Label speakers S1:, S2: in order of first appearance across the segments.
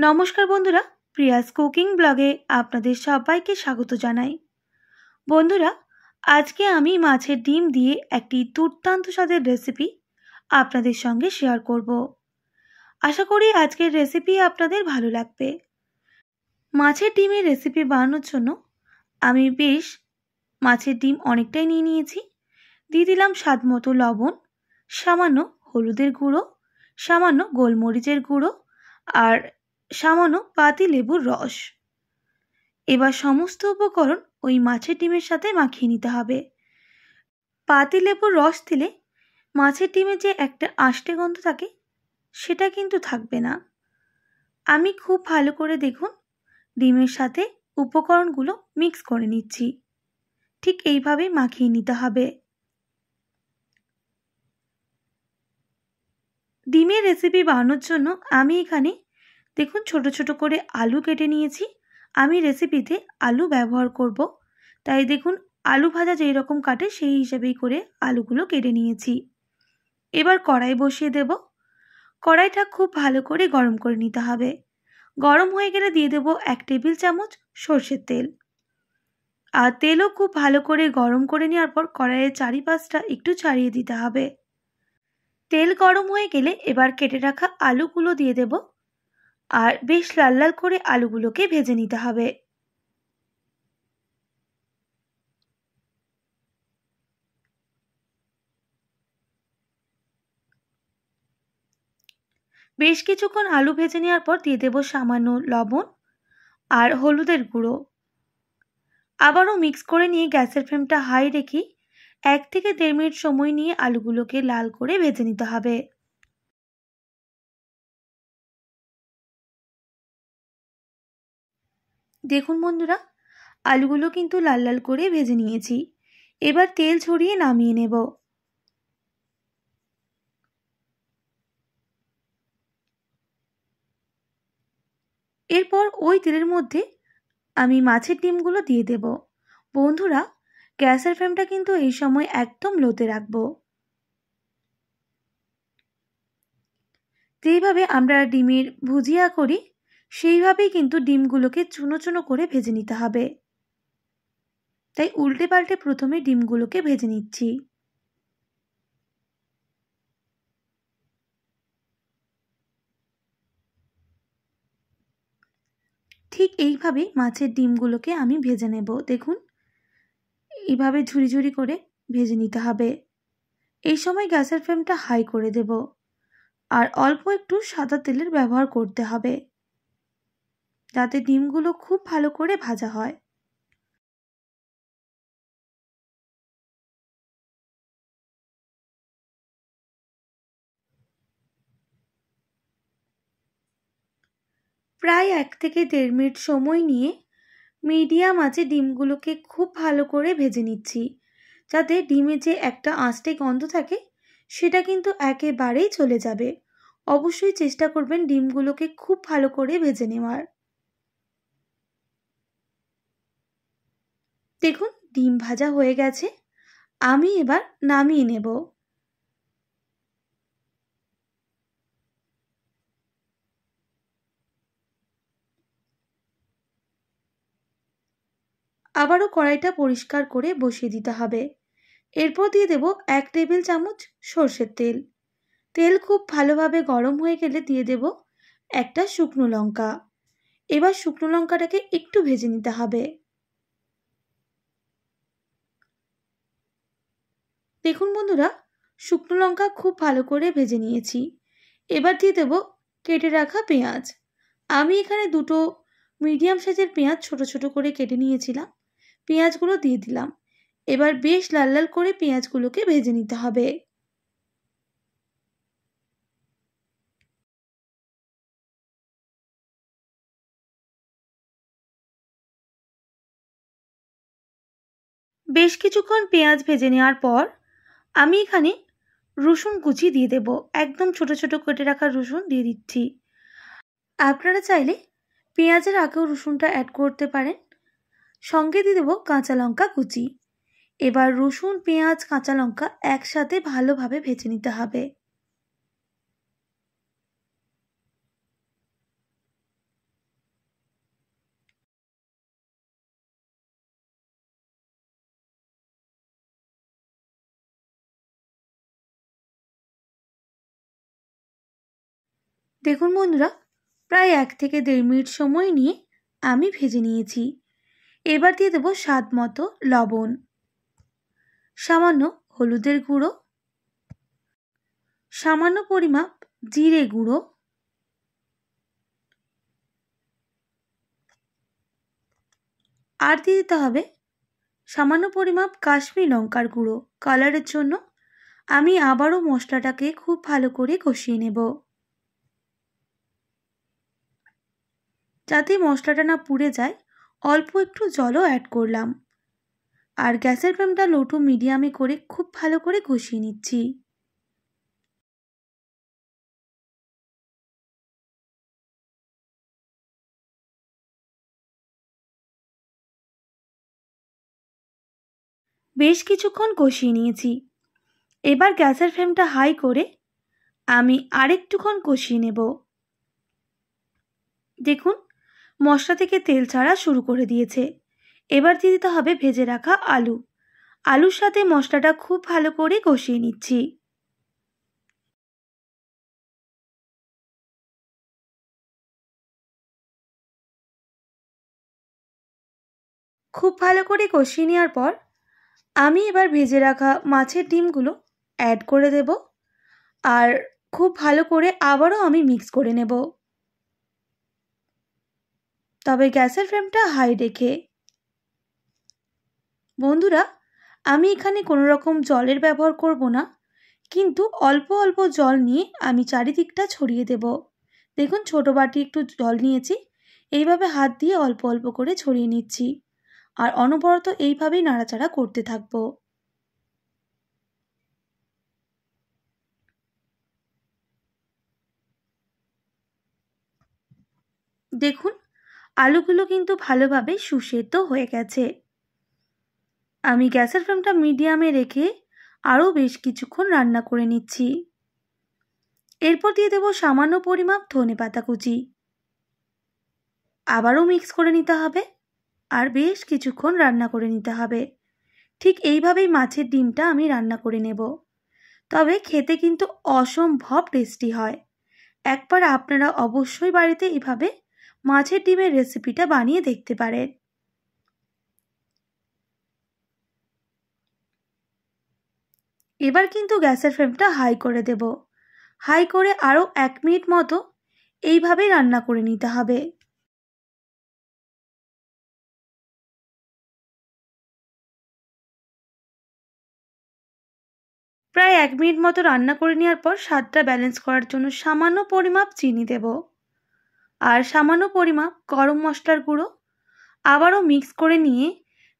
S1: নমস্কার বন্ধুরা, Prius cooking ব্লগে আপনাদের সবাইকে স্বাগত জানাই। বন্ধুরা, আজকে আমি মাছের ডিম দিয়ে একটি দুর্দান্ত স্বাদের রেসিপি আপনাদের সঙ্গে শেয়ার করব। আশা করি আজকের রেসিপি আপনাদের ভালো লাগবে। মাছের ডিমের রেসিপি বানানোর জন্য আমি মাছের ডিম অনেকটাই নিয়ে নিয়েছি। দিয়ে দিলাম স্বাদ মতো লবণ, সামান্য হলুদের গুঁড়ো, সামান্য গোলমরিচের গুঁড়ো আর সামান্য পাতিলেবুর রস। এবার সমস্ত উপকরণ ওই মাছের ডিমের সাথে মাখিয়ে নিতে হবে। পাতিলেবুর রস দিলে মাছের ডিমে যে একটা আষ্টে গন্ধ থাকে সেটা কিন্তু থাকবে না। আমি খুব ভালো করে দেখুন ডিমের সাথে উপকরণগুলো মিক্স করে নিচ্ছি। ঠিক এইভাবে মাখিয়ে নিতে হবে। ডিমের রেসিপি বানানোর জন্য আমি এখানে দেখুন ছোট ছোট করে আলু কেটে নিয়েছি। আমি রেসিপিতে আলু ব্যবহার করব, তাই দেখুন আলু ভাজা যেই রকম কাটে সেই হিসেবেই করে আলুগুলো কেটে নিয়েছি। এবার কড়াই বসিয়ে দেব। কড়াইটা খুব ভালো করে গরম করে নিতে হবে। গরম হয়ে গেলে দিয়ে দেব 1 টেবিল চামচ সর্ষের তেল। আর তেলও খুব ভালো করে গরম করে নেওয়ার পর কড়াইয়ের চারিপাশটা একটু ছাড়িয়ে দিতে হবে। তেল গরম হয়ে গেলে এবার কেটে রাখা আলুগুলো দিয়ে দেব আর বেশ লাল লাল করে আলুগুলোকে ভেজে নিতে হবে। বেশ কিছুক্ষণ আলু ভেজে নেওয়ার পর দিয়ে দেব সামান্য লবণ আর হলুদের গুঁড়ো। আবারও মিক্স করে নিয়ে গ্যাসের ফ্লেমটা হাই রেখে 1 থেকে 1.5 মিনিট সময় নিয়ে আলুগুলোকে লাল করে ভেজে নিতে হবে। দেখুন বন্ধুরা, আলুগুলো কিন্তু লাল লাল করে ভেজে নিয়েছি। এবার তেল ছড়িয়ে নামিয়ে নেব। এরপর ওই তেলের মধ্যে আমি মাছের ডিমগুলো দিয়ে দেব। বন্ধুরা, গ্যাসের ফ্লেমটা কিন্তু এই সময় একদম লোতে রাখবো। যেইভাবে আমরা ডিমের ভুজিয়া করি সেইভাবেই কিন্তু ডিমগুলোকে চুনো চুনো করে ভেজে নিতে হবে। তাই উল্টে পাল্টে প্রথমে ডিমগুলোকে ভেজে নিচ্ছি। ঠিক এইভাবে মাছের ডিমগুলোকে আমি ভেজে নেব। দেখুন এইভাবে ঝুরি ঝুরি করে ভেজে নিতে হবে। এই সময় গ্যাসের ফ্লেমটা হাই করে দেব আর অল্প একটু সাদা তেলের ব্যবহার করতে হবে যাতে ডিমগুলো খুব ভালো করে ভাজা হয়। প্রায় 1 থেকে 1.5 মিনিট সময় নিয়ে মিডিয়াম আঁচে ডিমগুলোকে খুব ভালো করে ভেজে নিচ্ছি যাতে ডিমে যে একটা আঁচটে গন্ধ থাকে সেটা কিন্তু একেবারেই চলে যাবে। অবশ্যই চেষ্টা করবেন ডিমগুলোকে খুব ভালো করে ভেজে নেওয়ার। দেখুন ডিম ভাজা হয়ে গেছে। আমি এবার নামিয়ে নেব। আবারও কড়াইটা পরিষ্কার করে বসিয়ে দিতে হবে। এরপর দিয়ে দেব 1 টেবিল চামচ সর্ষের তেল। তেল খুব ভালোভাবে গরম হয়ে গেলে দিয়ে দেব একটা শুকনো লঙ্কা। এবার শুকনো লঙ্কাটাকে একটু ভেজে নিতে হবে। দেখুন বন্ধুরা, শুকনো লঙ্কা খুব ভালো করে ভেজে নিয়েছি। এবার দিয়ে দেব কেটে রাখা পেঁয়াজ। আমি এখানে দুটো মিডিয়াম সাইজের পেঁয়াজ ছোট ছোট করে কেটে নিয়েছিলাম। পেঁয়াজগুলো দিয়ে দিলাম। এবার বেশ লাল লাল করে পেঁয়াজগুলোকে ভেজে নিতে হবে। বেশ কিছুক্ষণ পেঁয়াজ ভেজে নেওয়ার পর আমি এখানে রসুন কুচি দিয়ে দেব। একদম ছোট ছোট কেটে রাখা রসুন দিয়ে দিচ্ছি। আপনারা চাইলে পেঁয়াজের আগেও রসুনটা অ্যাড করতে পারেন। সঙ্গে দিয়ে দেবো কাঁচা লঙ্কা কুচি। এবার রসুন, পেঁয়াজ, কাঁচা লঙ্কা একসাথে ভালোভাবে ভেজে নিতে হবে। দেখুন বন্ধুরা, প্রায় 1 থেকে 1.5 মিনিট সময় নিয়ে আমি ভেজে নিয়েছি। এবার দিয়ে দেবো স্বাদ মতো লবণ, সামান্য হলুদের গুঁড়ো, সামান্য পরিমাপ জিরে গুঁড়ো, আর দিয়ে দিতে হবে সামান্য পরিমাপ কাশ্মীরি লঙ্কার গুঁড়ো কালারের জন্য। আমি আবারও মশলাটাকে খুব ভালো করে কষিয়ে নেব, যাতে মশলাটা না পুড়ে যায়। অল্প একটু জলও অ্যাড করলাম, আর গ্যাসের ফ্লেমটা লো টু মিডিয়ামে করে খুব ভালো করে কষিয়ে নিচ্ছি। বেশ কিছুক্ষণ কষিয়ে নিয়েছি। এবার গ্যাসের ফ্লেমটা হাই করে আমি আরেকটুক্ষণ কষিয়ে নেব। দেখুন, মশলা থেকে তেল ছাড়া শুরু করে দিয়েছে। এবার দিয়ে দিতে হবে ভেজে রাখা আলু। আলুর সাথে মশলাটা খুব ভালো করে কষিয়ে নিচ্ছি। খুব ভালো করে কষিয়ে নেওয়ার পর আমি এবার ভেজে রাখা মাছের ডিমগুলো অ্যাড করে দেব, আর খুব ভালো করে আবারও আমি মিক্স করে নেব, তবে গ্যাসের ফ্লেমটা হাই রেখে। বন্ধুরা, আমি এখানে কোনো রকম জলের ব্যবহার করব না, কিন্তু অল্প অল্প জল নিয়ে আমি চারিদিকটা ছড়িয়ে দেব। দেখুন, ছোট বাটি একটু জল নিয়েছি, এইভাবে হাত দিয়ে অল্প অল্প করে ছড়িয়ে নিচ্ছি, আর অনবরত এইভাবেই নাড়াচাড়া করতে থাকবো। দেখুন, আলুগুলো কিন্তু ভালোভাবে সুসেদ্ধ হয়ে গেছে। আমি গ্যাসের ফ্লেমটা মিডিয়ামে রেখে আরও বেশ কিছুক্ষণ রান্না করে নিচ্ছি। এরপর দিয়ে দেবো সামান্য পরিমাপ ধনেপাতা কুচি। আবারও মিক্স করে নিতে হবে, আর বেশ কিছুক্ষণ রান্না করে নিতে হবে। ঠিক এইভাবেই মাছের ডিমটা আমি রান্না করে নেব, তবে খেতে কিন্তু অসম্ভব টেস্টি হয়। একবার আপনারা অবশ্যই বাড়িতে এভাবে মাছের ডিমের রেসিপিটা বানিয়ে দেখতে পারেন। এবার কিন্তু গ্যাসের ফ্লেমটা হাই করে দেব। হাই করে আরও 1 মিনিট মতো এইভাবে রান্না করে নিতে হবে। প্রায় 1 মিনিট মতো রান্না করে নেওয়ার পর স্বাদটা ব্যালেন্স করার জন্য সামান্য পরিমাপ চিনি দেব, আর সামান্য পরিমাপ গরম মশলার গুঁড়ো। আবারও মিক্স করে নিয়ে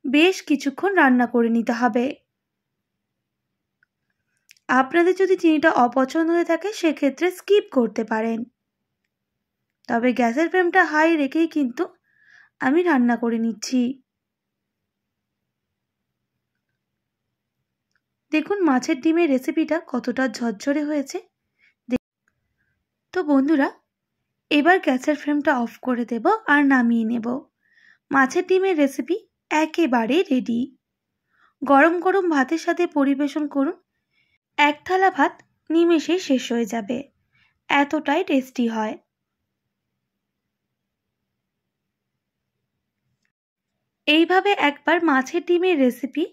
S1: বেশ কিছুক্ষণ রান্না করে নিতে হবে। আপনাদের যদি চিনিটা অপছন্দ হয়ে থাকে সেক্ষেত্রে স্কিপ করতে পারেন, তবে গ্যাসের ফ্লেমটা হাই রেখেই কিন্তু আমি রান্না করে নিচ্ছি। দেখুন, মাছের ডিমের রেসিপিটা কতটা ঝরঝরে হয়েছে। তো বন্ধুরা, এবার গ্যাসের ফ্লেমটা অফ করে দেব আর নামিয়ে নেব। মাছের ডিমের রেসিপি একেবারে রেডি। গরম গরম ভাতের সাথে পরিবেশন করুন। 1 থালা ভাত নিমেষে শেষ হয়ে যাবে, এতটাই টেস্টি হয়। এইভাবে একবার মাছের ডিমের রেসিপি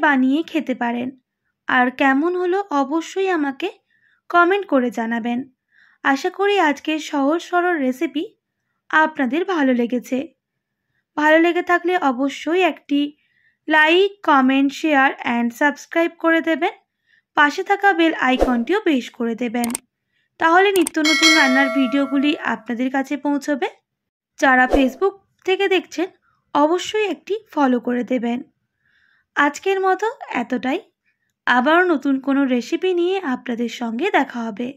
S1: বানিয়ে খেতে পারেন, আর কেমন হলো অবশ্যই আমাকে কমেন্ট করে জানাবেন। আশা করি আজকের সহজ সরল রেসিপি আপনাদের ভালো লেগেছে। ভালো লেগে থাকলে অবশ্যই একটি like, comment, share and subscribe করে দেবেন। পাশে থাকা বেল আইকনটিও প্রেস করে দেবেন, তাহলে নিত্য নতুন রান্নার ভিডিওগুলি আপনাদের কাছে পৌঁছবে। যারা ফেসবুক থেকে দেখছেন অবশ্যই একটি ফলো করে দেবেন। আজকের মতো এতটাই। আবারও নতুন কোনো রেসিপি নিয়ে আপনাদের সঙ্গে দেখা হবে।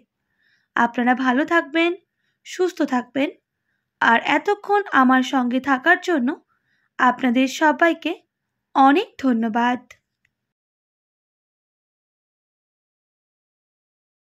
S1: আপনারা ভালো থাকবেন, সুস্থ থাকবেন, আর এতক্ষণ আমার সঙ্গে থাকার জন্য আপনাদের সবাইকে অনেক ধন্যবাদ।